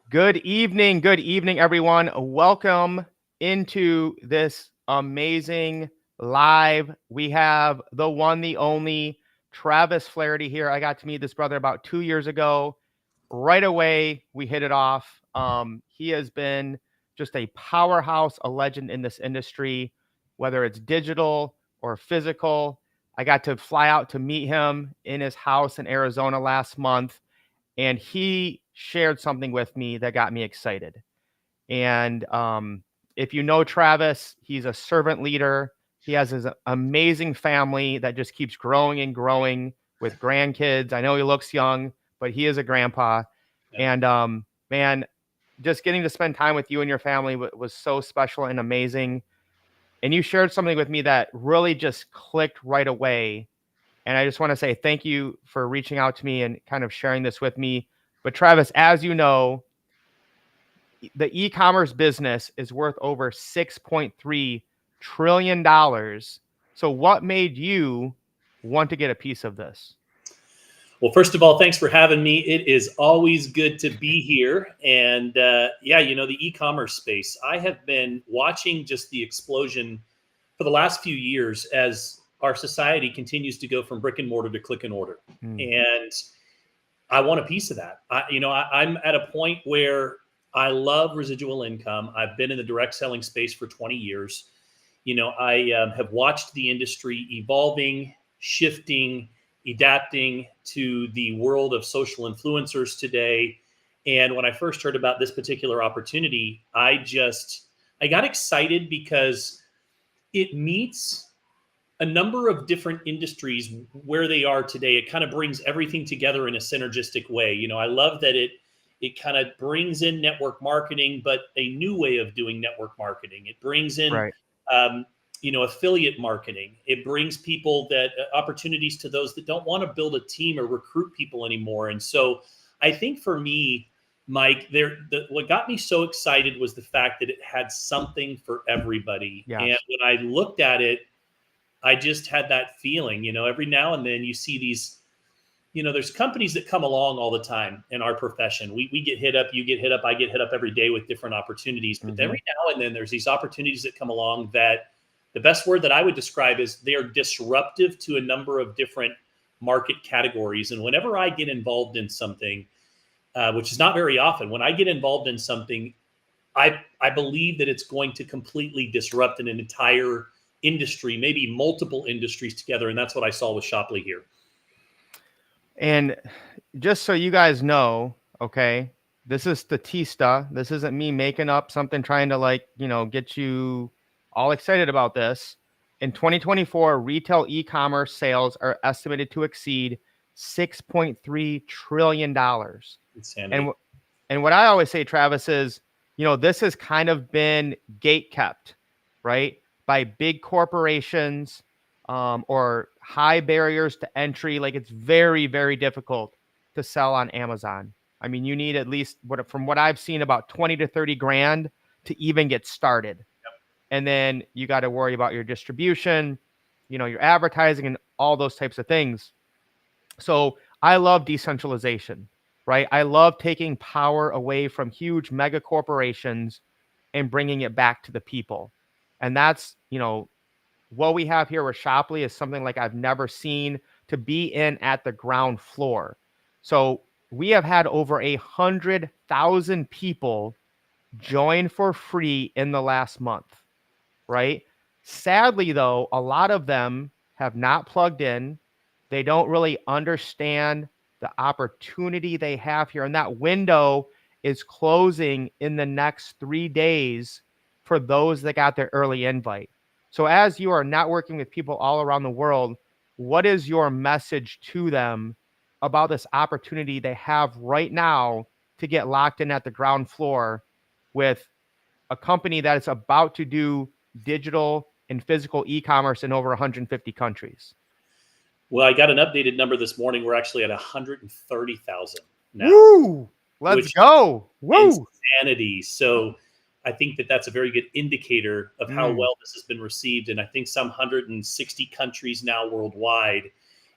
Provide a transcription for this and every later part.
Good evening, everyone. Welcome into this amazing live. We have the one, the only Travis Flaherty here. I got to meet this brother about 2 years ago. Right away, we hit it off. He has been just a powerhouse, a legend in this industry, whether it's digital or physical. I got to fly out to meet him in his house in Arizona last month, and he shared something with me that got me excited. And if you know Travis, he's a servant leader. He has his amazing family that just keeps growing and growing with grandkids. I know he looks young, but he is a grandpa. Yeah. And man, just getting to spend time with you and your family was so special and amazing. And you shared something with me that really just clicked right away. And I just want to say thank you for reaching out to me and kind of sharing this with me. But Travis, as you know, the e-commerce business is worth over $6.3 trillion. So what made you want to get a piece of this? Well, first of all, thanks for having me. It is always good to be here. And yeah, the e-commerce space, I have been watching just the explosion for the last few years as our society continues to go from brick and mortar to click and order. Mm. And I want a piece of that. I'm at a point where I love residual income. I've been in the direct selling space for 20 years. I have watched the industry evolving, shifting, adapting to the world of social influencers today. And when I first heard about this particular opportunity, I got excited because it meets a number of different industries where they are today. It kind of brings everything together in a synergistic way. I love that it kind of brings in network marketing, but a new way of doing network marketing. It brings in Right. um, affiliate marketing. It brings people that opportunities to those that don't want to build a team or recruit people anymore. And so I think for me, Mike, what got me so excited was the fact that it had something for everybody. And Yes. when I looked at it, I just had that feeling. Every now and then you see these, there's companies that come along all the time in our profession. We get hit up, you get hit up, I get hit up every day with different opportunities. But Mm-hmm. every now and then there's these opportunities that come along that the best word that I would describe is they are disruptive to a number of different market categories. And whenever I get involved in something, which is not very often, when I get involved in something, I believe that it's going to completely disrupt an entire industry, maybe multiple industries together. And that's what I saw with Shopley here. And just so you guys know, okay, this is Statista. This isn't me making up something trying to get you all excited about this. In 2024, retail e-commerce sales are estimated to exceed $6.3 trillion. And Insanity. and what I always say, Travis, is, this has kind of been gate kept, right, by big corporations, or high barriers to entry. Like, it's very, very difficult to sell on Amazon. I mean, you need at least, from what I've seen, about 20 to 30 grand to even get started. And then you got to worry about your distribution, your advertising and all those types of things. So I love decentralization, right? I love taking power away from huge mega corporations and bringing it back to the people. And that's, what we have here with Shopley is something like I've never seen, to be in at the ground floor. So we have had over 100,000 people join for free in the last month, right? Sadly, though, a lot of them have not plugged in. They don't really understand the opportunity they have here. And that window is closing in the next 3 days for those that got their early invite. So, as you are networking with people all around the world, what is your message to them about this opportunity they have right now to get locked in at the ground floor with a company that is about to do digital and physical e-commerce in over 150 countries? Well, I got an updated number this morning. We're actually at 130,000 now, Woo! Let's which go. is Woo! insanity. So I think that that's a very good indicator of how Mm, well this has been received. And I think some 160 countries now worldwide.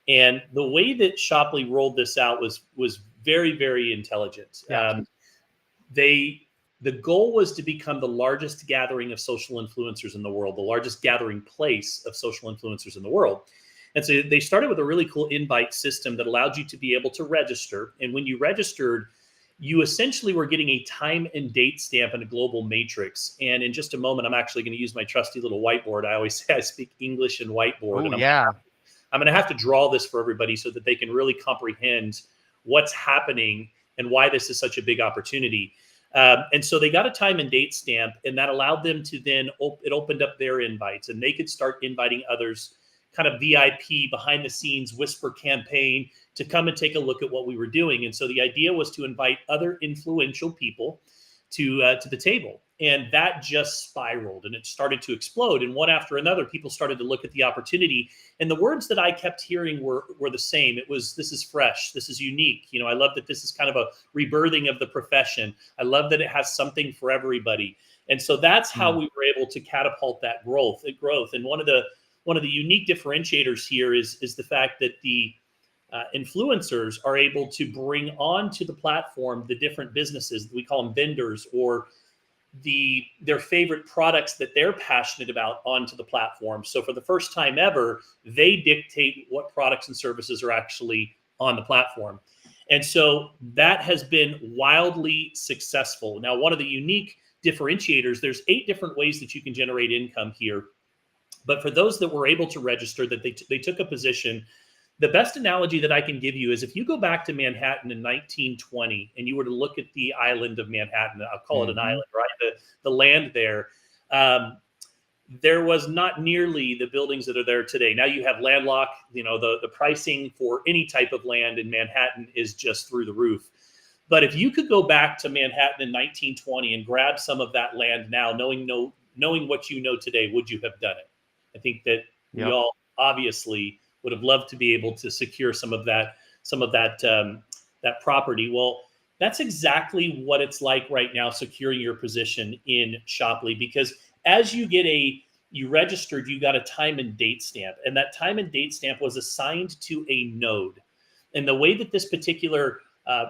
And the way that Shopley rolled this out was very, very intelligent. yes. the goal was to become the largest gathering of social influencers in the world, the largest gathering place of social influencers in the world. And so they started with a really cool invite system that allowed you to be able to register. And when you registered, you essentially were getting a time and date stamp and a global matrix. And in just a moment, I'm actually going to use my trusty little whiteboard. I always say I speak English and whiteboard. Oh, And yeah. I'm going to have to draw this for everybody so that they can really comprehend what's happening and why this is such a big opportunity. And so they got a time and date stamp, and that allowed them to then, it opened up their invites, and they could start inviting others, kind of VIP, behind the scenes, whisper campaign, to come and take a look at what we were doing. And so the idea was to invite other influential people to the table. And that just spiraled and it started to explode. And one after another, people started to look at the opportunity. And the words that I kept hearing were the same. It was, this is fresh. This is unique. You know, I love that this is kind of a rebirthing of the profession. I love that it has something for everybody. And so that's how we were able to catapult that growth. And one of the unique differentiators here is the fact that the influencers are able to bring onto the platform the different businesses, we call them vendors, or their favorite products that they're passionate about onto the platform. So for the first time ever, they dictate what products and services are actually on the platform. And so that has been wildly successful. Now, one of the unique differentiators, there's 8 different ways that you can generate income here. But for those that were able to register, that they took a position, the best analogy that I can give you is if you go back to Manhattan in 1920 and you were to look at the island of Manhattan, I'll call it an island, right? The land there, there was not nearly the buildings that are there today. Now you have landlocked, you know, the pricing for any type of land in Manhattan is just through the roof. But if you could go back to Manhattan in 1920 and grab some of that land now, knowing what you know today, would you have done it? I think that we all obviously would have loved to be able to secure some of that property. Well, that's exactly what it's like right now, securing your position in Shoply, because as you registered, you got a time and date stamp, and that time and date stamp was assigned to a node. And the way that this particular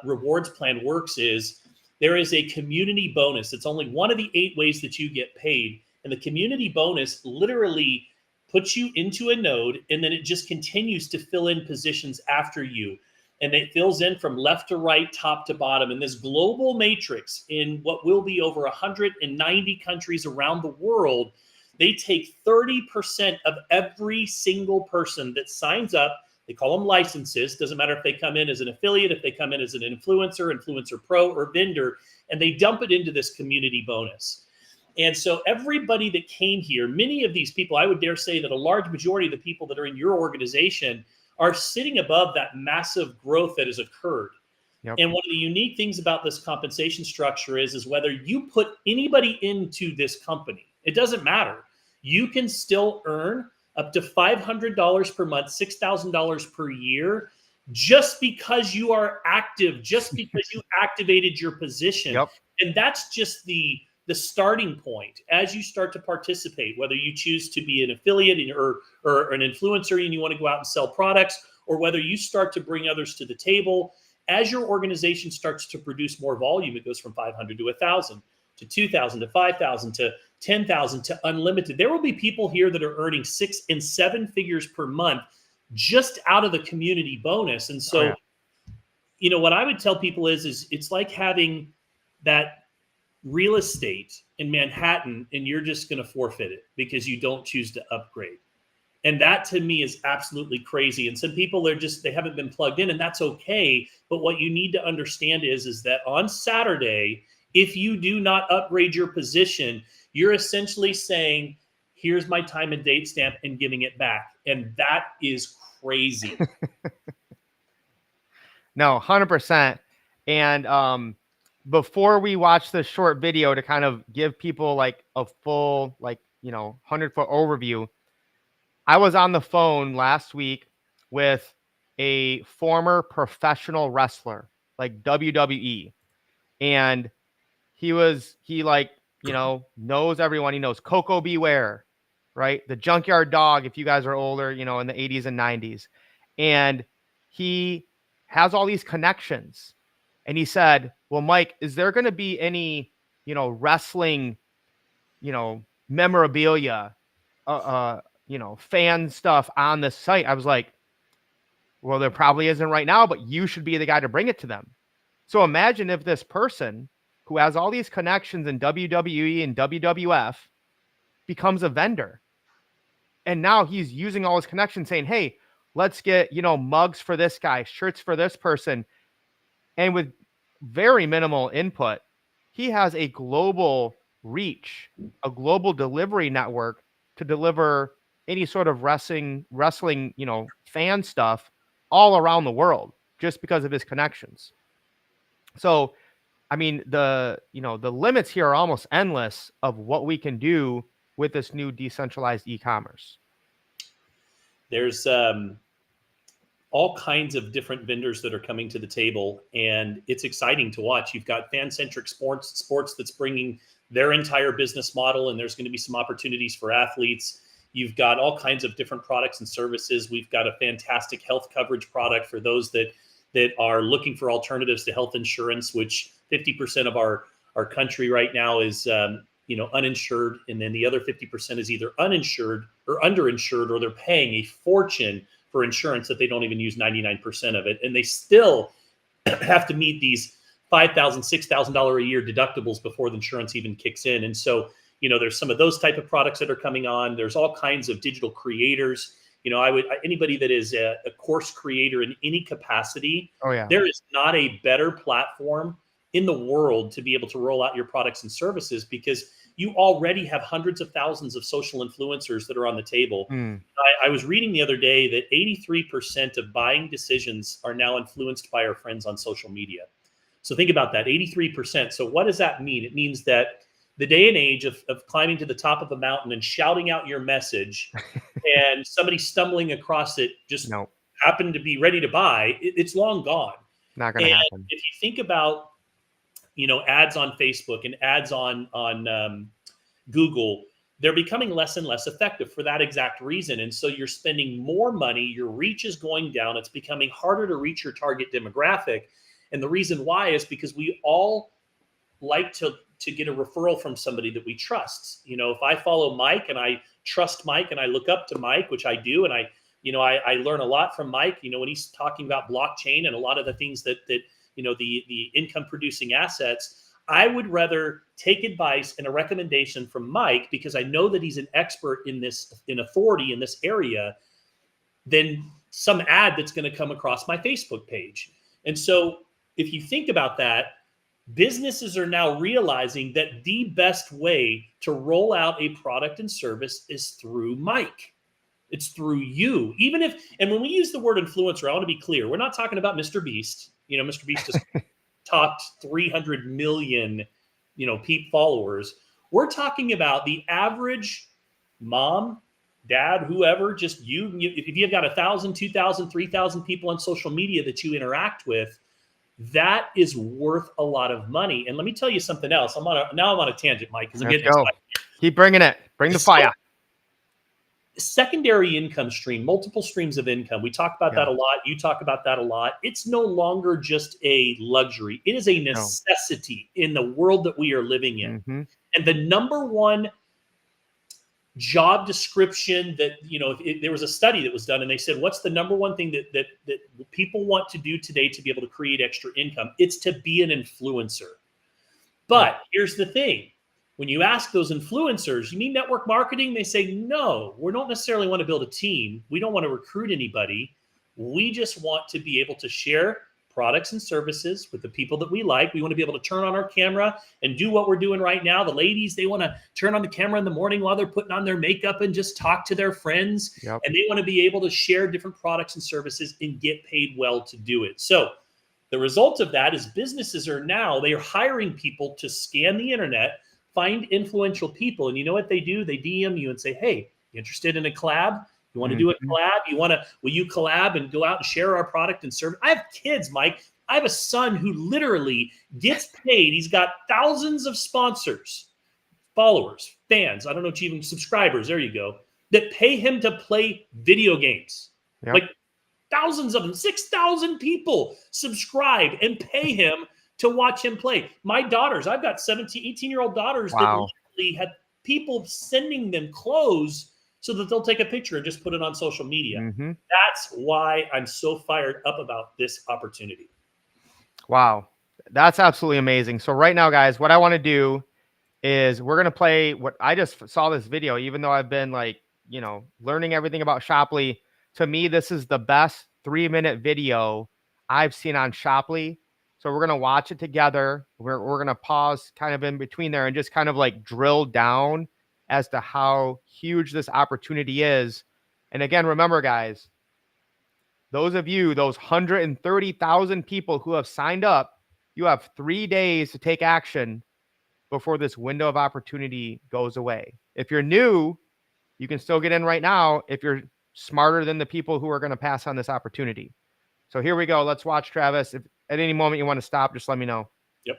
rewards plan works is there is a community bonus. It's only one of the 8 ways that you get paid. And the community bonus literally puts you into a node, and then it just continues to fill in positions after you. And it fills in from left to right, top to bottom. And this global matrix in what will be over 190 countries around the world, they take 30% of every single person that signs up. They call them licenses. Doesn't matter if they come in as an affiliate, if they come in as an influencer, influencer pro, or vendor, and they dump it into this community bonus. And so everybody that came here, many of these people, I would dare say that a large majority of the people that are in your organization are sitting above that massive growth that has occurred. Yep. And one of the unique things about this compensation structure is whether you put anybody into this company, it doesn't matter. You can still earn up to $500 per month, $6,000 per year, just because you are active, just because you activated your position. Yep. And that's just the starting point. As you start to participate, whether you choose to be an affiliate or an influencer and you want to go out and sell products, or whether you start to bring others to the table, as your organization starts to produce more volume, it goes from 500 to 1,000 to 2,000 to 5,000 to 10,000 to unlimited. There will be people here that are earning 6 and 7 figures per month just out of the community bonus. And so, you know, what I would tell people is it's like having that real estate in Manhattan and you're just going to forfeit it because you don't choose to upgrade. And that to me is absolutely crazy. And some people they haven't been plugged in, and that's okay. But what you need to understand is that on Saturday, if you do not upgrade your position, you're essentially saying, here's my time and date stamp and giving it back. And that is crazy. No, 100%. And before we watch this short video to kind of give people like a full, 100-foot overview, I was on the phone last week with a former professional wrestler, like WWE. And he knows everyone. He knows Coco Beware, right? The Junkyard Dog, if you guys are older, in the 80s and 90s. And he has all these connections. And he said, well, Mike, is there going to be any, wrestling, memorabilia, fan stuff on the site? I was like, well, there probably isn't right now, but you should be the guy to bring it to them. So imagine if this person who has all these connections in WWE and WWF becomes a vendor. And now he's using all his connections saying, hey, let's get, mugs for this guy, shirts for this person. And with very minimal input, he has a global reach, a global delivery network to deliver any sort of wrestling, fan stuff all around the world just because of his connections. So, I mean, the limits here are almost endless of what we can do with this new decentralized e-commerce. There's all kinds of different vendors that are coming to the table, and it's exciting to watch. You've got fan-centric sports that's bringing their entire business model, and there's going to be some opportunities for athletes. You've got all kinds of different products and services. We've got a fantastic health coverage product for those that are looking for alternatives to health insurance, which 50% of our country right now is uninsured, and then the other 50% is either uninsured or underinsured, or they're paying a fortune for insurance that they don't even use 99% of it, and they still have to meet these $5,000, $6,000 a year deductibles before the insurance even kicks in. And so, there's some of those type of products that are coming on. There's all kinds of digital creators. Anybody that is a course creator in any capacity, there is not a better platform in the world to be able to roll out your products and services, because you already have hundreds of thousands of social influencers that are on the table. I was reading the other day that 83% of buying decisions are now influenced by our friends on social media. So think about that, 83%. So what does that mean? It means that the day and age of climbing to the top of a mountain and shouting out your message and somebody stumbling across it just happened to be ready to buy, it's long gone. Not going to happen. If you think about, ads on Facebook and ads on Google, they're becoming less and less effective for that exact reason. And so you're spending more money, your reach is going down, it's becoming harder to reach your target demographic. And the reason why is because we all like to get a referral from somebody that we trust. If I follow Mike and I trust Mike and I look up to Mike, which I do, and I learn a lot from Mike, when he's talking about blockchain and a lot of the things that the income producing assets, I would rather take advice and a recommendation from Mike, because I know that he's an expert in authority in this area, than some ad that's going to come across my Facebook page. And so if you think about that, businesses are now realizing that the best way to roll out a product and service is through Mike. It's through you. And when we use the word influencer, I want to be clear. We're not talking about Mr. Beast. Mr. Beast just topped 300 million, followers. We're talking about the average mom, dad, whoever, just you. If you've got 1,000, 2,000, 3,000 people on social media that you interact with, that is worth a lot of money. And let me tell you something else. I'm on a tangent, Mike, because I'm getting excited. Keep bringing it. Bring the fire. Secondary income stream, multiple streams of income. We talk about that a lot. You talk about that a lot. It's no longer just a luxury. It is a necessity in the world that we are living in. Mm-hmm. And the number one job description that, there was a study that was done, and they said, what's the number one thing that people want to do today to be able to create extra income? It's to be an influencer. But here's the thing. When you ask those influencers, you mean network marketing? They say, no, we don't necessarily want to build a team. We don't want to recruit anybody. We just want to be able to share products and services with the people that we like. We want to be able to turn on our camera and do what we're doing right now. The ladies, they want to turn on the camera in the morning while they're putting on their makeup and just talk to their friends. Yep. And they want to be able to share different products and services and get paid well to do it. So the result of that is businesses are hiring people to scan the internet, find influential people. And you know what they do? They DM you and say, hey, you interested in a collab? You want to do a collab? Will you collab and go out and share our product and service? I have kids, Mike. I have a son who literally gets paid. He's got thousands of sponsors, followers, fans. I don't know if even subscribers. There you go. That pay him to play video games. Yep. Like thousands of them, 6,000 people subscribe and pay him to watch him play. My daughters, I've got 17, 18-year-old daughters that Wow. literally had people sending them clothes so that they'll take a picture and just put it on social media. Mm-hmm. That's why I'm so fired up about this opportunity. Wow. That's absolutely amazing. So right now, guys, what I want to do is we're going to play what I just saw this video, even though I've been like, you know, learning everything about Shoply. To me, this is the best 3-minute video I've seen on Shoply. So we're going to watch it together. We're going to pause kind of in between there and just kind of like drill down as to how huge this opportunity is. And again, remember, guys, those of you, those 130,000 people who have signed up, you have 3 days to take action before this window of opportunity goes away. If you're new, you can still get in right now if you're smarter than the people who are going to pass on this opportunity. So here we go. Let's watch, Travis. If at any moment you want to stop, just let me know. Yep.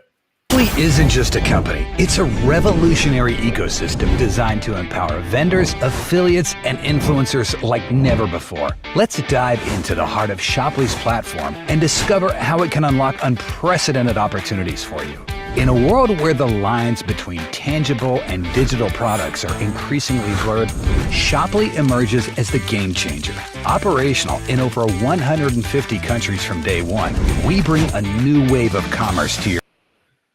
Shoply isn't just a company. It's a revolutionary ecosystem designed to empower vendors, affiliates, and influencers like never before. Let's dive into the heart of Shoply's platform and discover how it can unlock unprecedented opportunities for you. In a world where the lines between tangible and digital products are increasingly blurred, Shoply emerges as the game changer. Operational in over 150 countries from day one, we bring a new wave of commerce to your.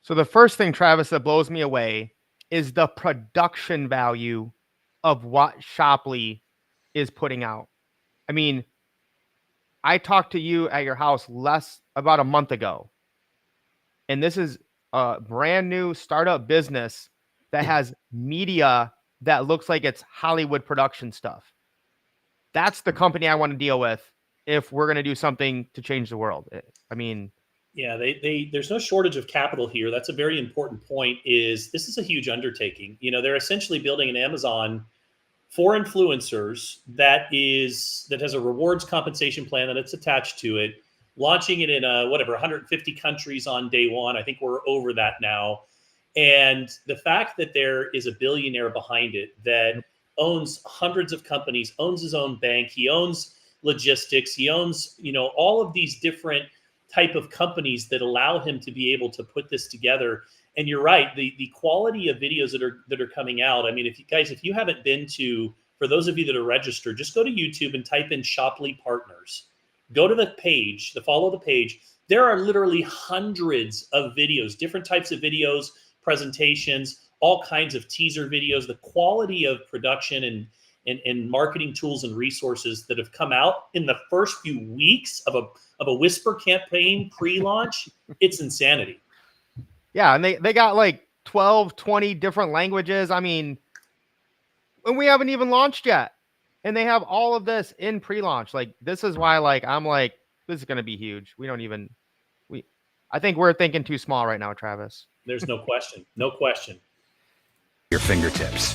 So the first thing, Travis, that blows me away is the production value of what Shoply is putting out. I mean, I talked to you at your house about a month ago, and this is a brand new startup business that has media that looks like it's Hollywood production stuff. That's the company I want to deal with if we're going to do something to change the world. I mean, yeah, there's no shortage of capital here. That's a very important point. This is a huge undertaking. You know, they're essentially building an Amazon for influencers that has a rewards compensation plan that it's attached to it, launching it in 150 countries on day one. I think we're over that now. And the fact that there is a billionaire behind it that owns hundreds of companies, owns his own bank, he owns logistics, he owns, all of these different type of companies that allow him to be able to put this together. And you're right, the quality of videos that are coming out. I mean, if you haven't been to, for those of you that are registered, just go to YouTube and type in Shoply Partners. Go to the page, follow the page. There are literally hundreds of videos, different types of videos, presentations, all kinds of teaser videos. The quality of production and marketing tools and resources that have come out in the first few weeks of a Whisper campaign pre-launch, it's insanity. Yeah, and they got like 12, 20 different languages. I mean, and we haven't even launched yet. And they have all of this in pre-launch. Like, this is why, I'm like, this is going to be huge. I think we're thinking too small right now, Travis. There's no question. No question. Your fingertips.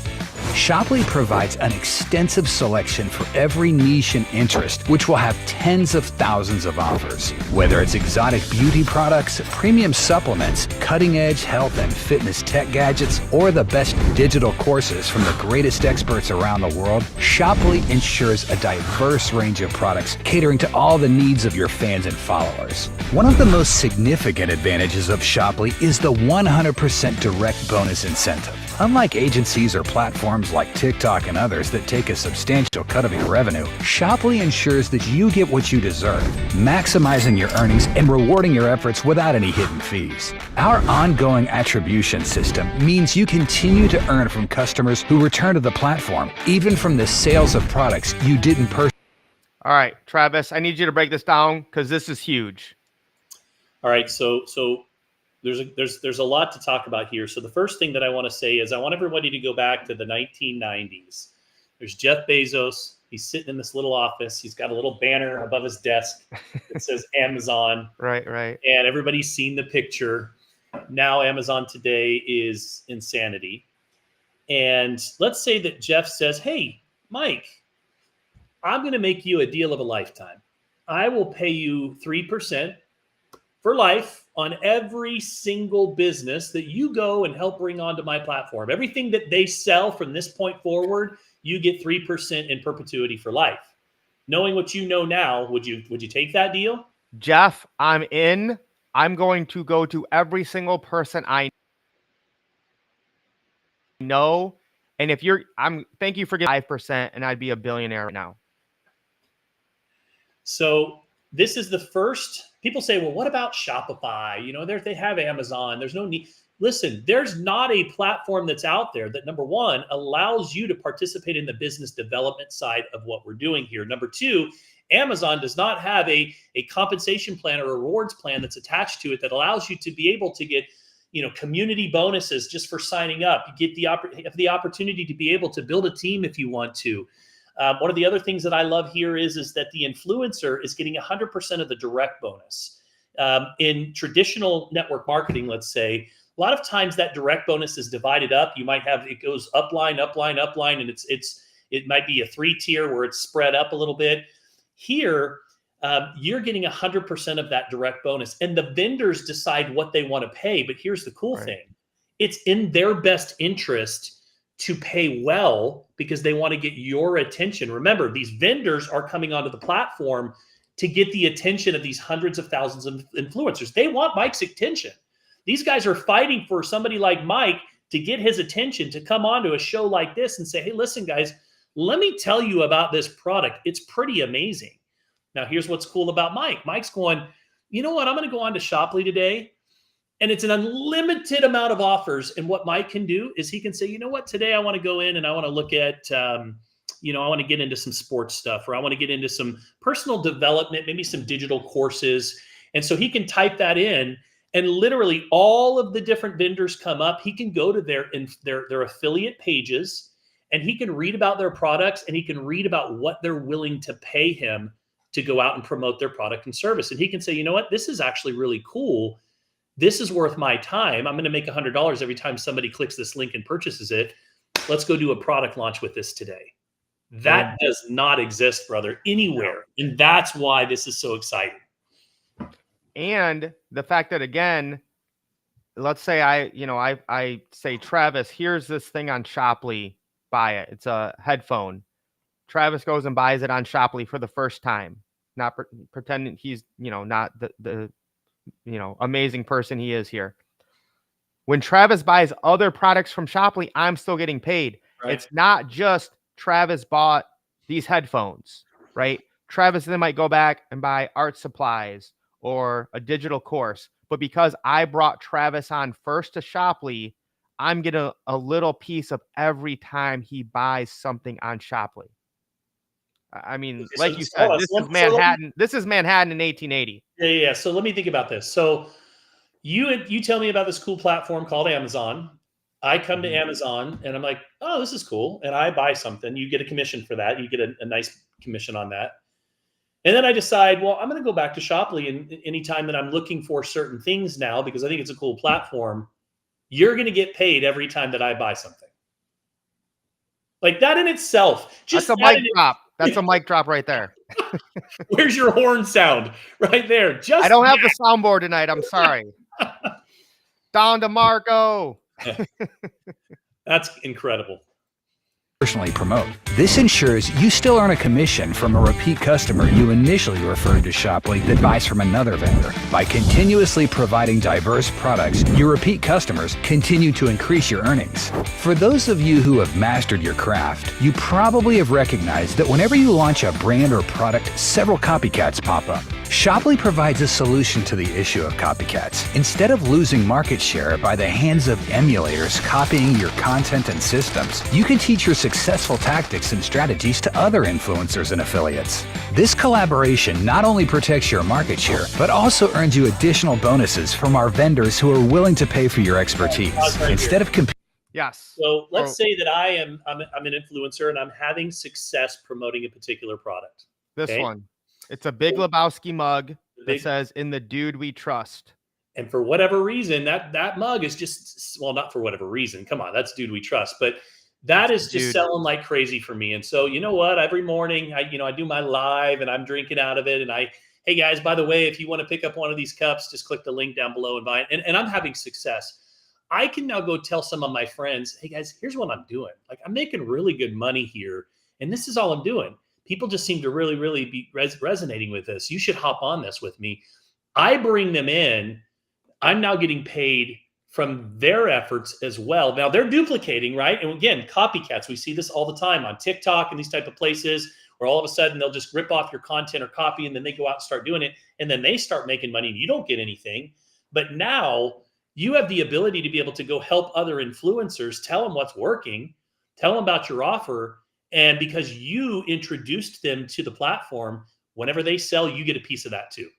Shoply provides an extensive selection for every niche and interest, which will have tens of thousands of offers. Whether it's exotic beauty products, premium supplements, cutting-edge health and fitness tech gadgets, or the best digital courses from the greatest experts around the world, Shoply ensures a diverse range of products catering to all the needs of your fans and followers. One of the most significant advantages of Shoply is the 100% direct bonus incentive. Unlike agencies or platforms like TikTok and others that take a substantial cut of your revenue, Shoply ensures that you get what you deserve, maximizing your earnings and rewarding your efforts without any hidden fees. Our ongoing attribution system means you continue to earn from customers who return to the platform, even from the sales of products you didn't purchase. All right, Travis, I need you to break this down because this is huge. All right, so there's a lot to talk about here. So the first thing that I want to say is I want everybody to go back to the 1990s. There's Jeff Bezos. He's sitting in this little office. He's got a little banner above his desk that says Amazon. Right. And everybody's seen the picture. Now Amazon today is insanity. And let's say that Jeff says, hey, Mike, I'm going to make you a deal of a lifetime. I will pay you 3% for life on every single business that you go and help bring onto my platform. Everything that they sell from this point forward, you get 3% in perpetuity for life. Knowing what you know now, would you take that deal? Jeff, I'm in. I'm going to go to every single person I know. And if you're, thank you for giving 5%, and I'd be a billionaire right now. So this is the first. People say, well, what about Shopify? You know, they have Amazon. There's no need. Listen, there's not a platform that's out there that, number one, allows you to participate in the business development side of what we're doing here. Number two, Amazon does not have a compensation plan or a rewards plan that's attached to it that allows you to be able to get, you know, community bonuses just for signing up. You get the opportunity to be able to build a team if you want to. One of the other things that I love here is that the influencer is getting 100% of the direct bonus. In traditional network marketing, let's say, a lot of times that direct bonus is divided up. You might have, it goes upline, and it might be a 3-tier where it's spread up a little bit. Here, you're getting 100% of that direct bonus, and the vendors decide what they want to pay. But here's the cool thing. It's in their best interest to pay well because they want to get your attention. Remember, these vendors are coming onto the platform to get the attention of these hundreds of thousands of influencers. They want Mike's attention. These guys are fighting for somebody like Mike to get his attention, to come onto a show like this and say, hey, listen, guys, let me tell you about this product. It's pretty amazing. Now, here's what's cool about Mike. Mike's going, you know what? I'm going to go on to Shoply today. And it's an unlimited amount of offers. And what Mike can do is he can say, you know what? Today I want to go in and I want to look at, you know, I want to get into some sports stuff, or I want to get into some personal development, maybe some digital courses. And so he can type that in, and literally all of the different vendors come up. He can go to their affiliate pages, and he can read about their products, and he can read about what they're willing to pay him to go out and promote their product and service. And he can say, you know what, this is actually really cool. This is worth my time. I'm going to make $100 every time somebody clicks this link and purchases it. Let's go do a product launch with this today. That does not exist, brother, anywhere. And that's why this is so exciting. And the fact that, again, let's say I say, Travis, here's this thing on Shoply, buy it. It's a headphone. Travis goes and buys it on Shoply for the first time, not pretending he's, not the amazing person he is here. When Travis buys other products from Shoply, I'm still getting paid. Right. It's not just Travis bought these headphones, right? Travis then might go back and buy art supplies or a digital course. But because I brought Travis on first to Shoply, I'm getting a little piece of every time he buys something on Shoply. I mean, like you said, this is Manhattan. This is Manhattan in 1880. Yeah. So let me think about this. So you tell me about this cool platform called Amazon. I come to Amazon and I'm like, oh, this is cool. And I buy something. You get a commission for that. You get a nice commission on that. And then I decide, well, I'm going to go back to Shoply, and anytime that I'm looking for certain things now, because I think it's a cool platform, you're going to get paid every time that I buy something. Like that in itself. That's a mic drop. That's a mic drop right there. Where's your horn sound? Right there. I don't have the soundboard tonight. I'm sorry. Don DeMarco. That's incredible. Personally promote. This ensures you still earn a commission from a repeat customer you initially referred to Shoply that buys from another vendor. By continuously providing diverse products, your repeat customers continue to increase your earnings. For those of you who have mastered your craft, you probably have recognized that whenever you launch a brand or product, several copycats pop up. Shoply provides a solution to the issue of copycats. Instead of losing market share by the hands of emulators copying your content and systems, you can teach your successful tactics and strategies to other influencers and affiliates. This collaboration not only protects your market share, but also earns you additional bonuses from our vendors who are willing to pay for your expertise. Instead of competing. Yes. So let's say that I'm an influencer and I'm having success promoting a particular product. This one. It's a Big Lebowski mug that says, "In the dude we trust." And for whatever reason, that mug is just, well, not for whatever reason. Come on, that's dude we trust. But that is just selling like crazy for me. And so, you know what? Every morning, I do my live and I'm drinking out of it. And hey guys, by the way, if you want to pick up one of these cups, just click the link down below and buy it. And I'm having success. I can now go tell some of my friends, hey guys, here's what I'm doing. Like, I'm making really good money here. And this is all I'm doing. People just seem to really, really be resonating with this. You should hop on this with me. I bring them in. I'm now getting paid from their efforts as well. Now they're duplicating, right? And again, copycats. We see this all the time on TikTok and these type of places where all of a sudden they'll just rip off your content or copy, and then they go out and start doing it. And then they start making money and you don't get anything. But now you have the ability to be able to go help other influencers, tell them what's working, tell them about your offer. And because you introduced them to the platform, whenever they sell, you get a piece of that too.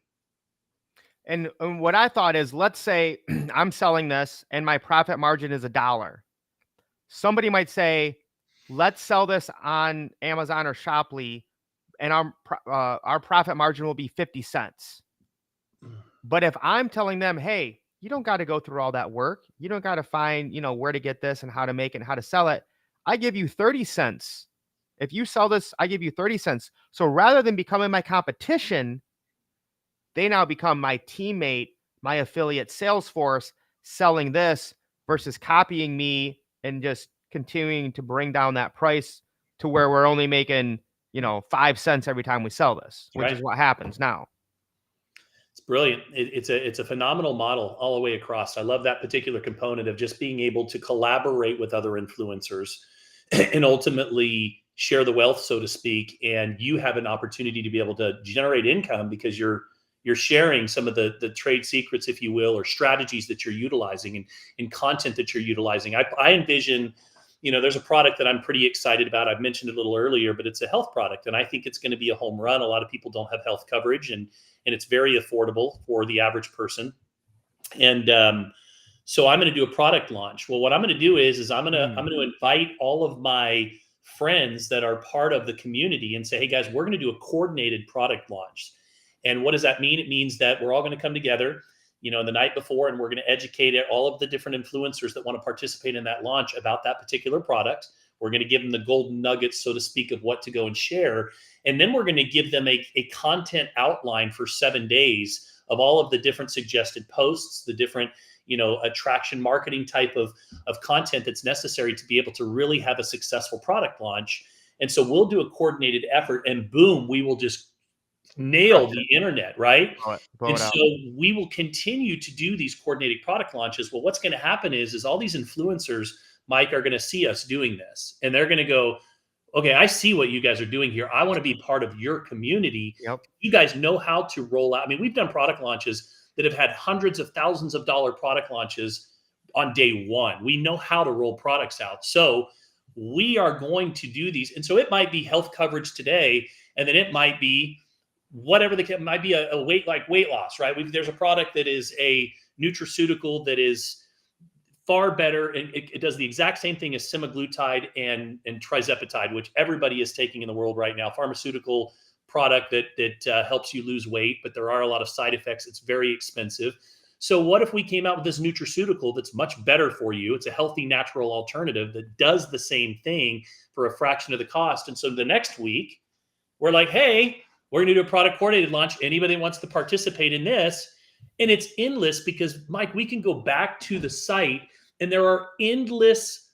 And what I thought is, let's say I'm selling this and my profit margin is $1. Somebody might say, let's sell this on Amazon or Shoply, and our profit margin will be 50 cents. But if I'm telling them, hey, you don't got to go through all that work. You don't got to find, where to get this and how to make it and how to sell it. I give you 30 cents. If you sell this, I give you 30 cents. So rather than becoming my competition, they now become my teammate, my affiliate sales force, selling this versus copying me and just continuing to bring down that price to where we're only making, 5 cents every time we sell this, which Right. is what happens now. It's brilliant. It's a phenomenal model all the way across. I love that particular component of just being able to collaborate with other influencers and ultimately share the wealth, so to speak. And you have an opportunity to be able to generate income because you're sharing some of the trade secrets, if you will, or strategies that you're utilizing and content that you're utilizing. I envision, there's a product that I'm pretty excited about. I've mentioned it a little earlier, but it's a health product. And I think it's going to be a home run. A lot of people don't have health coverage, and it's very affordable for the average person. And so I'm going to do a product launch. Well, what I'm going to do is I'm going to invite all of my friends that are part of the community and say, hey guys, we're going to do a coordinated product launch. And what does that mean? It means that we're all going to come together, the night before, and we're going to educate all of the different influencers that want to participate in that launch about that particular product. We're going to give them the golden nuggets, so to speak, of what to go and share. And then we're going to give them a content outline for 7 days of all of the different suggested posts, the different, attraction marketing type of content that's necessary to be able to really have a successful product launch. And so we'll do a coordinated effort, and boom, we will just nail the internet, right? And so we will continue to do these coordinated product launches. Well, what's going to happen is all these influencers, Mike, are going to see us doing this, and they're going to go, okay, I see what you guys are doing here. I want to be part of your community. Yep. You guys know how to roll out. I mean, we've done product launches that have had hundreds of thousands of dollar product launches on day one. We know how to roll products out. So we are going to do these. And so it might be health coverage today, and then it might be whatever it might be a weight loss, right? There's a product that is a nutraceutical that is far better, and it does the exact same thing as semaglutide and trizepatide, which everybody is taking in the world right now. Pharmaceutical product that helps you lose weight, but there are a lot of side effects. It's very expensive. So what if we came out with this nutraceutical that's much better for you? It's a healthy, natural alternative that does the same thing for a fraction of the cost. And so the next week, we're like, hey, we're going to do a product coordinated launch. Anybody that wants to participate in this? And it's endless because, Mike, we can go back to the site and there are endless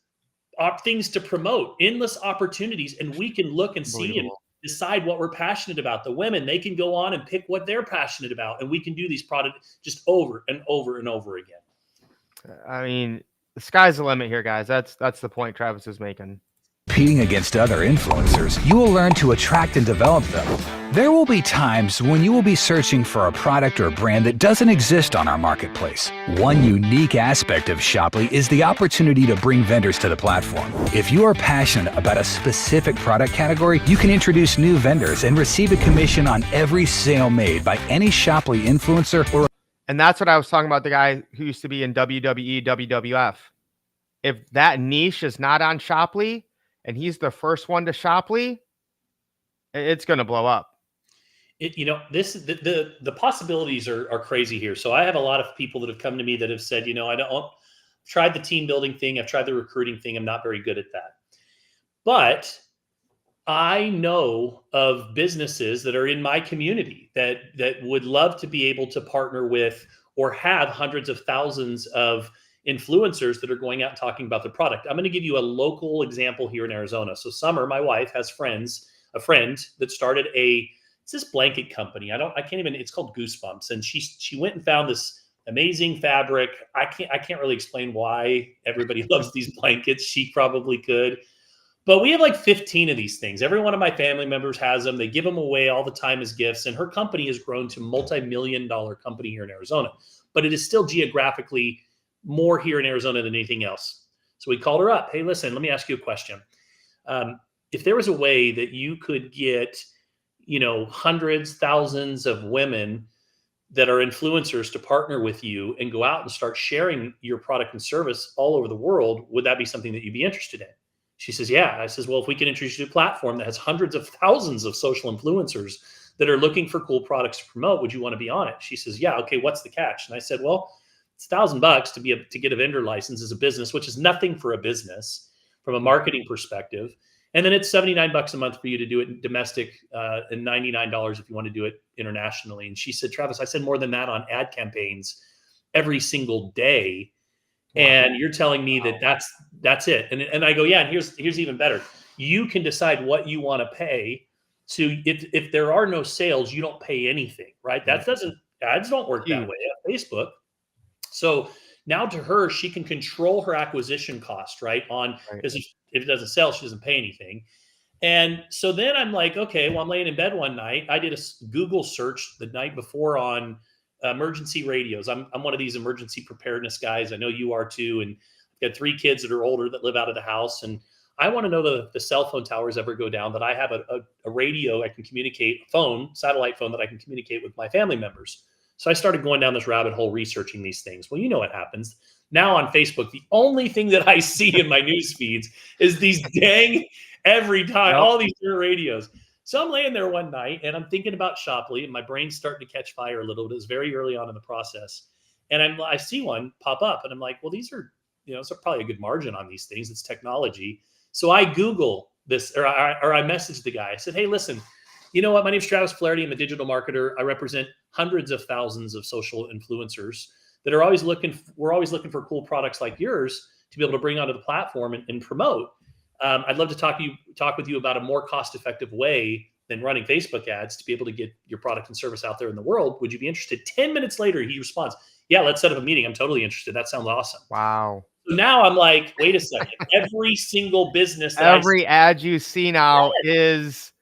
things to promote, endless opportunities. And we can look and see and decide what we're passionate about. The women, they can go on and pick what they're passionate about. And we can do these products just over and over and over again. I mean, the sky's the limit here, guys. That's the point Travis is making. Competing against other influencers, you will learn to attract and develop them. There will be times when you will be searching for a product or brand that doesn't exist on our marketplace. One unique aspect of Shoply is the opportunity to bring vendors to the platform. If you are passionate about a specific product category, you can introduce new vendors and receive a commission on every sale made by any Shoply influencer or. And that's what I was talking about, the guy who used to be in WWE, WWF. If that niche is not on Shoply and he's the first one to Shoply, it's going to blow up. The possibilities are crazy here. So I have a lot of people that have come to me that have said, I've tried the team building thing. I've tried the recruiting thing. I'm not very good at that. But I know of businesses that are in my community that would love to be able to partner with or have hundreds of thousands of influencers that are going out and talking about the product. I'm going to give you a local example here in Arizona. So Summer, my wife, has a friend that started a it's this blanket company. I can't even, it's called Goosebumps. And she went and found this amazing fabric. I can't really explain why everybody loves these blankets. She probably could. But we have like 15 of these things. Every one of my family members has them. They give them away all the time as gifts. And her company has grown to multi-million-dollar company here in Arizona. But it is still geographically more here in Arizona than anything else. So we called her up. Hey, listen, let me ask you a question. If there was a way that you could get, hundreds, thousands of women that are influencers to partner with you and go out and start sharing your product and service all over the world, would that be something that you'd be interested in? She says, yeah. I says, well, if we can introduce you to a platform that has hundreds of thousands of social influencers that are looking for cool products to promote, would you want to be on it? She says, yeah. Okay. What's the catch? And I said, well, it's $1,000 to get a vendor license as a business, which is nothing for a business from a marketing perspective. And then it's $79 a month for you to do it in domestic, and $99 if you want to do it internationally. And she said, Travis, I said more than that on ad campaigns every single day. Wow. And you're telling me that that's it. And I go, yeah, and here's even better. You can decide what you want to pay. So if there are no sales, you don't pay anything, right? Ads don't work that way at Facebook. So now to her, she can control her acquisition cost, right? Because if it doesn't sell, she doesn't pay anything. And so then I'm like, okay, well, I'm laying in bed one night. I did a Google search the night before on emergency radios. I'm one of these emergency preparedness guys. I know you are too. And I've got 3 kids that are older that live out of the house. And I want to know the cell phone towers ever go down, that I have a radio I can communicate, satellite phone that I can communicate with my family members. So I started going down this rabbit hole researching these things. Well, you know what happens. Now on Facebook, the only thing that I see in my news feeds is these dang, every time, all these radios. So I'm laying there one night and I'm thinking about Shopply, and my brain's starting to catch fire a little bit. It's very early on in the process. And I see one pop up and I'm like, well, these are, it's probably a good margin on these things. It's technology. So I Google this, or I messaged the guy. I said, hey, listen, you know what? My name is Travis Flaherty. I'm a digital marketer. I represent hundreds of thousands of social influencers that are always we're always looking for cool products like yours to be able to bring onto the platform and promote. I'd love to talk with you about a more cost-effective way than running Facebook ads to be able to get your product and service out there in the world. Would you be interested? 10 minutes later, he responds, yeah, let's set up a meeting. I'm totally interested. That sounds awesome. Wow. So now I'm like, wait a second. Every single business, every ad you see now is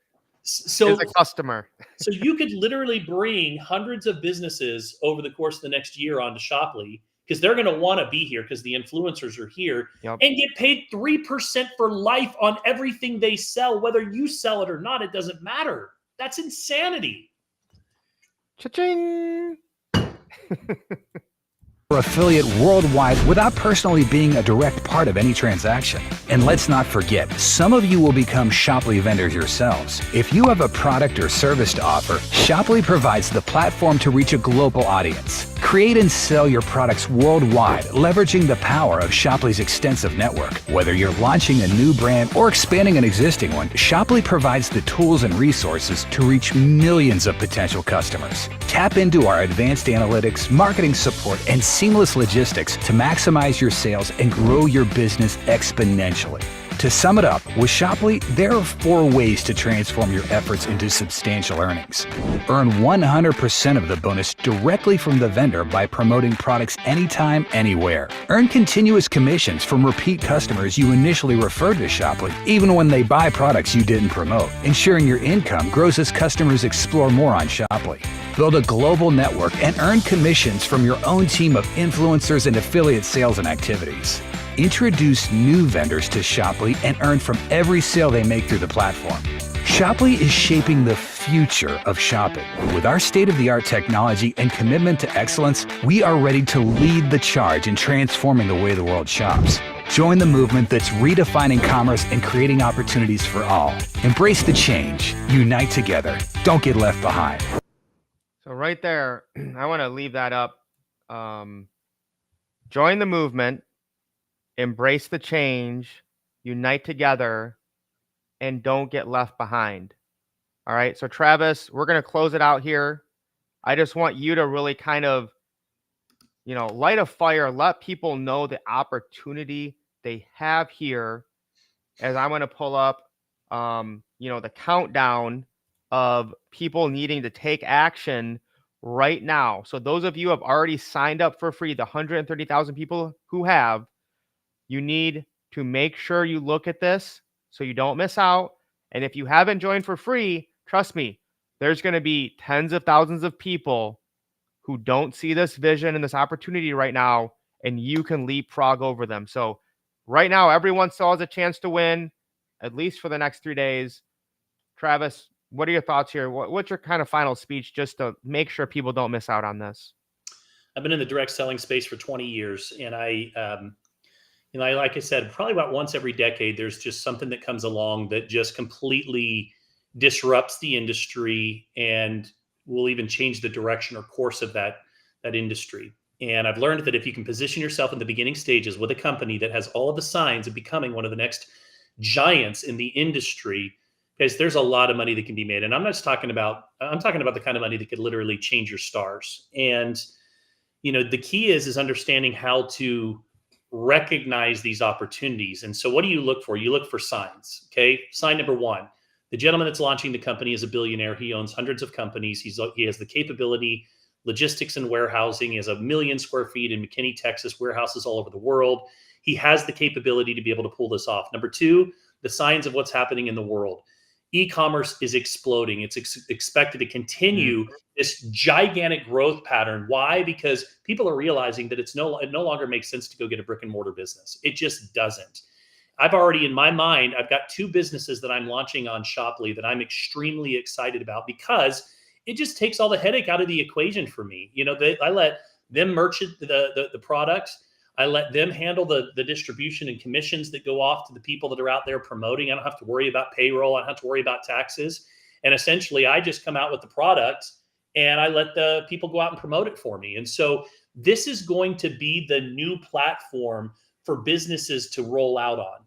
a customer. So you could literally bring hundreds of businesses over the course of the next year onto Shopply, because they're going to want to be here because the influencers are here, and get paid 3% for life on everything they sell. Whether you sell it or not, it doesn't matter. That's insanity. Cha-ching. Affiliate worldwide without personally being a direct part of any transaction. And let's not forget, some of you will become Shopply vendors yourselves. If you have a product or service to offer, Shopply provides the platform to reach a global audience. Create and sell your products worldwide, leveraging the power of Shopply's extensive network. Whether you're launching a new brand or expanding an existing one, Shopply provides the tools and resources to reach millions of potential customers. Tap into our advanced analytics, marketing support, and seamless logistics to maximize your sales and grow your business exponentially. To sum it up, with Shopply, there are 4 ways to transform your efforts into substantial earnings. Earn 100% of the bonus directly from the vendor by promoting products anytime, anywhere. Earn continuous commissions from repeat customers you initially referred to Shopply, even when they buy products you didn't promote, ensuring your income grows as customers explore more on Shopply. Build a global network and earn commissions from your own team of influencers and affiliate sales and activities. Introduce new vendors to Shopply and earn from every sale they make through the platform. Shopply is shaping the future of shopping. With our state-of-the-art technology and commitment to excellence, we are ready to lead the charge in transforming the way the world shops. Join the movement that's redefining commerce and creating opportunities for all. Embrace the change. Unite together. Don't get left behind. So right there, I want to leave that up. Join the movement. Embrace the change, unite together, and don't get left behind. All right. So Travis, we're going to close it out here. I just want you to really kind of, light a fire, let people know the opportunity they have here, as I'm going to pull up, the countdown of people needing to take action right now. So those of you who have already signed up for free, the 130,000 people who have, you need to make sure you look at this so you don't miss out. And if you haven't joined for free, trust me, there's going to be tens of thousands of people who don't see this vision and this opportunity right now, and you can leapfrog over them. So right now, everyone still has a chance to win, at least for the next 3 days. Travis, what are your thoughts here? What's your kind of final speech just to make sure people don't miss out on this? I've been in the direct selling space for 20 years, and like I said, probably about once every decade, there's just something that comes along that just completely disrupts the industry and will even change the direction or course of that industry. And I've learned that if you can position yourself in the beginning stages with a company that has all of the signs of becoming one of the next giants in the industry, because there's a lot of money that can be made. And I'm talking about the kind of money that could literally change your stars. And, the key is understanding how to recognize these opportunities. And so what do you look for? You look for signs. Okay. Sign number one, the gentleman that's launching the company is a billionaire. He owns hundreds of companies. He has the capability, logistics and warehousing. He has 1 million square feet in McKinney, Texas, warehouses all over the world. He has the capability to be able to pull this off. Number two, the signs of what's happening in the world. E-commerce is exploding. It's expected to continue this gigantic growth pattern. Why? Because people are realizing that it no longer makes sense to go get a brick and mortar business. It just doesn't. I've already, in my mind, I've got 2 businesses that I'm launching on Shoply that I'm extremely excited about because it just takes all the headache out of the equation for me. I let them merchant the products. I let them handle the distribution and commissions that go off to the people that are out there promoting. I don't have to worry about payroll. I don't have to worry about taxes. And essentially, I just come out with the product and I let the people go out and promote it for me. And so this is going to be the new platform for businesses to roll out on.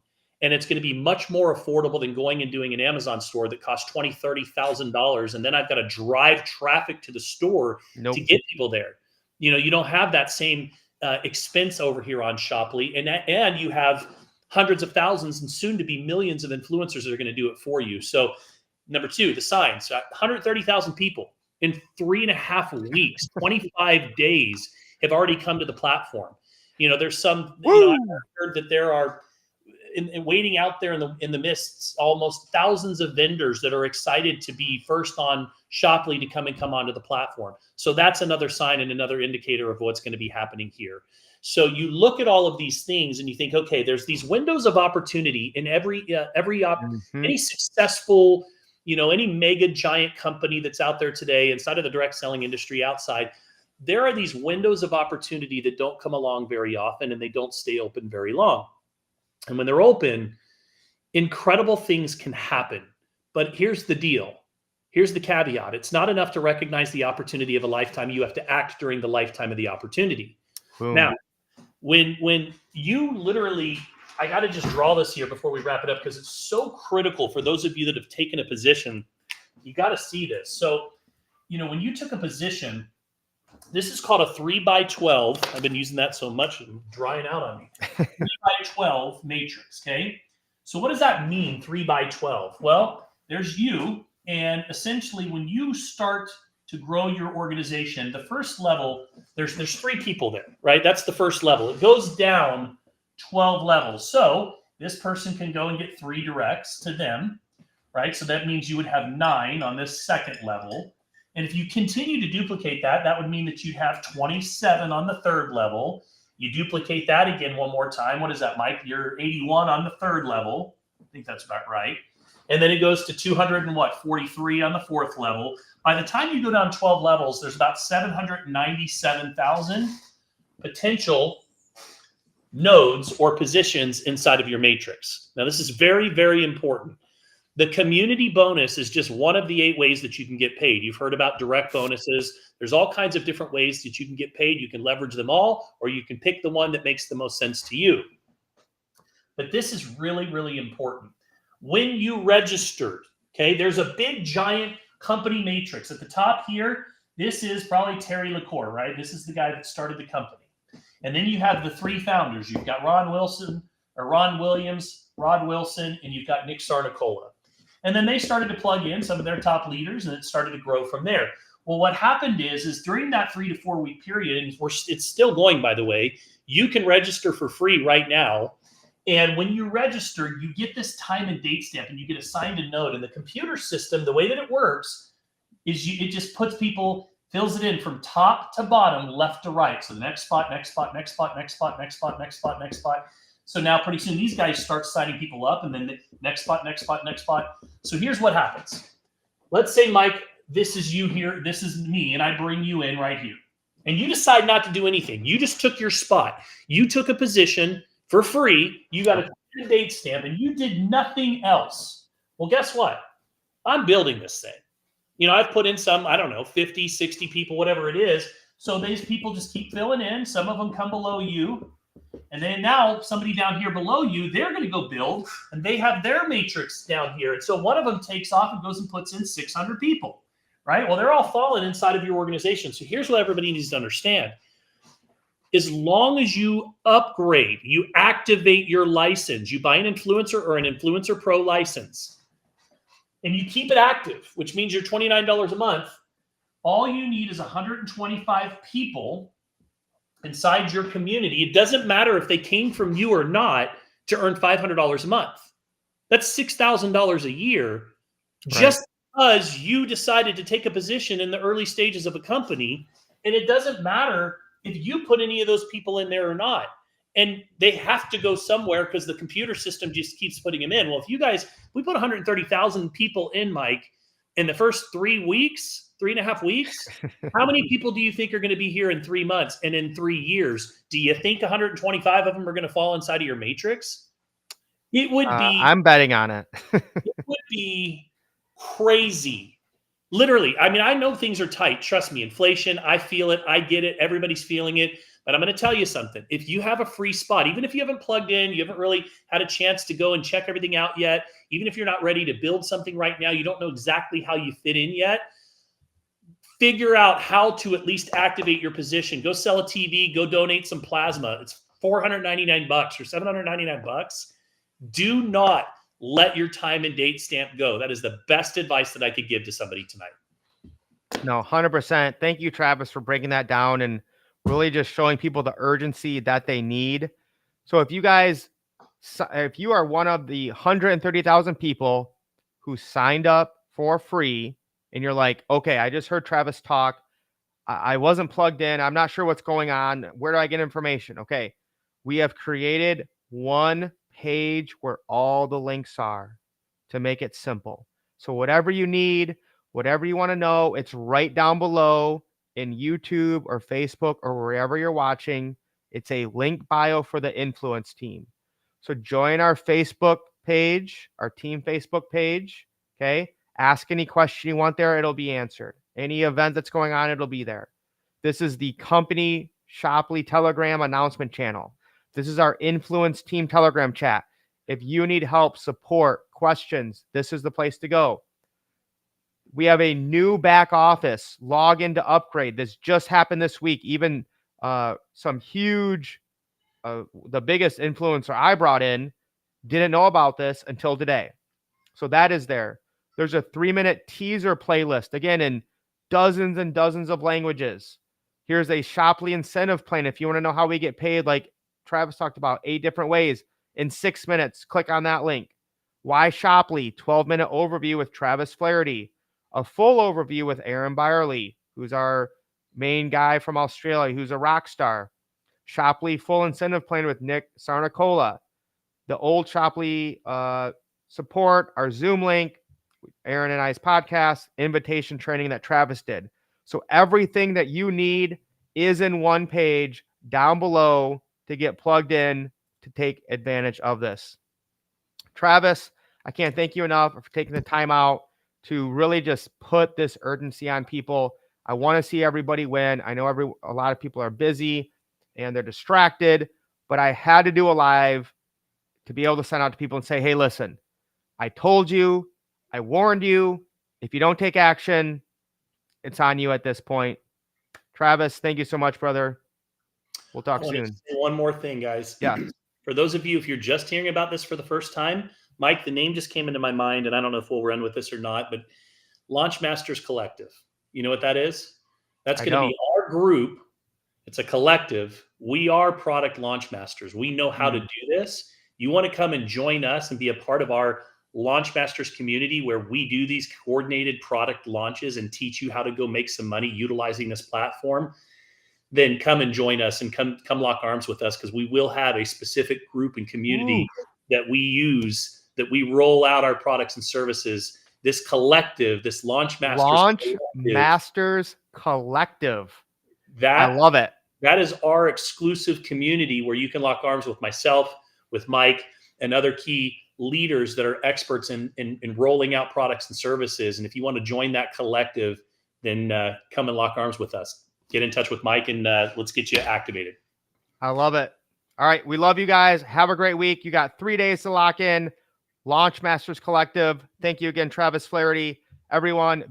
And it's going to be much more affordable than going and doing an Amazon store that costs $20,000, $30,000. And then I've got to drive traffic to the store to get people there. You don't have that same expense over here on Shoply, and you have hundreds of thousands and soon to be millions of influencers that are going to do it for you. So number 2, the signs. 130,000 people in 3.5 weeks, 25 days have already come to the platform. There's some. I've heard that there are waiting out there in the mists almost thousands of vendors that are excited to be first on Shoply to come onto the platform. So that's another sign and another indicator of what's going to be happening here. So you look at all of these things and you think, okay, there's these windows of opportunity in any successful, any mega giant company that's out there today inside of the direct selling industry outside. There are these windows of opportunity that don't come along very often and they don't stay open very long. And when they're open, incredible things can happen. But here's the deal. Here's the caveat. It's not enough to recognize the opportunity of a lifetime. You have to act during the lifetime of the opportunity. Boom. Now, when you literally, I got to just draw this here before we wrap it up because it's so critical for those of you that have taken a position. You got to see this. So, when you took a position, this is called a 3x12. I've been using that so much, it's drying out on me. 3x12 matrix, okay? So what does that mean, 3x12? Well, there's you, and essentially when you start to grow your organization, the first level, there's 3 people there, right? That's the first level. It goes down 12 levels. So this person can go and get 3 directs to them, right? So that means you would have 9 on this second level. And if you continue to duplicate that, that would mean that you'd have 27 on the 3rd level. You duplicate that again one more time. What is that, Mike? You're 81 on the 3rd level. I think that's about right. And then it goes to 243 on the 4th level. By the time you go down 12 levels, there's about 797,000 potential nodes or positions inside of your matrix. Now, this is very, very important. The community bonus is just one of the 8 ways that you can get paid. You've heard about direct bonuses. There's all kinds of different ways that you can get paid. You can leverage them all, or you can pick the one that makes the most sense to you. But this is really, really important. When you registered, okay, there's a big, giant company matrix. At the top here, this is probably Terry LaCour, right? This is the guy that started the company. And then you have the 3 founders. You've got Rod Williams, Rod Wilson, and you've got Nick Sarnicola. And then they started to plug in some of their top leaders, and it started to grow from there. Well, what happened is during that 3 to 4 week period, and it's still going, by the way, you can register for free right now. And when you register, you get this time and date stamp, and you get assigned a node. And the computer system, the way that it works is it just puts people, fills it in from top to bottom, left to right. So the next spot, next spot, next spot, next spot, next spot, next spot, next spot. So now pretty soon these guys start signing people up, and then the next spot, next spot, next spot. So here's what happens. Let's say, Mike, this is you here, this is me, and I bring you in right here. And you decide not to do anything. You just took your spot. You took a position for free. You got a date stamp, and you did nothing else. Well, guess what? I'm building this thing. You know, I've put in some, I don't know, 50, 60 people, whatever it is. So these people just keep filling in. Some of them come below you. And then now somebody down here below you, they're going to go build, and they have their matrix down here. And so one of them takes off and goes and puts in 600 people, right? Well, they're all falling inside of your organization. So here's what everybody needs to understand. As long as you upgrade, you activate your license, you buy an influencer or an Influencer Pro license, and you keep it active, which means you're $29 a month, all you need is 125 people inside your community. It doesn't matter if they came from you or not to earn $500 a month. That's $6,000 a year, right? Just because you decided to take a position in the early stages of a company. And it doesn't matter if you put any of those people in there or not. And they have to go somewhere because the computer system just keeps putting them in. Well, if we put 130,000 people in, Mike, in the first 3 weeks, 3.5 weeks, how many people do you think are going to be here in 3 months and in 3 years? Do you think 125 of them are going to fall inside of your matrix? It would be. I'm betting on it. It would be crazy. Literally. I mean, I know things are tight. Trust me. Inflation, I feel it. I get it. Everybody's feeling it. But I'm going to tell you something. If you have a free spot, even if you haven't plugged in, you haven't really had a chance to go and check everything out yet, even if you're not ready to build something right now, you don't know exactly how you fit in yet, figure out how to at least activate your position. Go sell a TV, go donate some plasma. It's $499 or $799. Do not let your time and date stamp go. That is the best advice that I could give to somebody tonight. No, 100%. Thank you, Travis, for breaking that down and really just showing people the urgency that they need. So if you are one of the 130,000 people who signed up for free, and you're like, okay, I just heard Travis talk. I wasn't plugged in. I'm not sure what's going on. Where do I get information? Okay, we have created one page where all the links are to make it simple. So whatever you need, whatever you want to know, it's right down below in YouTube or Facebook or wherever you're watching. It's a link bio for the influence team. So join our Facebook page, our team Facebook page. Okay. Ask any question you want there. It'll be answered. Any event that's going on, it'll be there. This is the company Shoply Telegram announcement channel. This is our influence team Telegram chat. If you need help, support, questions, this is the place to go. We have a new back office login to upgrade. This just happened this week. Even some huge, the biggest influencer I brought in didn't know about this until today. So that is there. There's a 3-minute teaser playlist, again, in dozens and dozens of languages. Here's a Shoply incentive plan. If you want to know how we get paid, like Travis talked about, 8 different ways in 6 minutes, click on that link. Why Shoply? 12-minute overview with Travis Flaherty. A full overview with Aaron Byerly, who's our main guy from Australia, who's a rock star. Shoply full incentive plan with Nick Sarnicola. The old Shoply support, our Zoom link, Aaron and I's podcast, invitation training that Travis did. So everything that you need is in one page down below to get plugged in to take advantage of this. Travis, I can't thank you enough for taking the time out to really just put this urgency on people. I want to see everybody win. I know a lot of people are busy and they're distracted, but I had to do a live to be able to send out to people and say, hey, listen, I told you, I warned you, if you don't take action, it's on you at this point. Travis, thank you so much, brother. We'll talk soon. One more thing, guys. Yeah. For those of you, if you're just hearing about this for the first time, Mike, the name just came into my mind, and I don't know if we'll run with this or not, but Launch Masters Collective. You know what that is? That's going to be our group. It's a collective. We are product launch masters. We know how to do this. You want to come and join us and be a part of our Launch Masters community where we do these coordinated product launches and teach you how to go make some money utilizing this platform, then come and join us and come lock arms with us, because we will have a specific group and community that we use, that we roll out our products and services. This collective, this Launch Masters Collective. That, I love it. That is our exclusive community where you can lock arms with myself, with Mike, and other key leaders that are experts in rolling out products and services. And if you want to join that collective, then come and lock arms with us. Get in touch with Mike, and let's get you activated. I love it. All right. We love you guys. Have a great week. You got 3 days to lock in. Launch Masters Collective. Thank you again, Travis Flaherty. Everyone,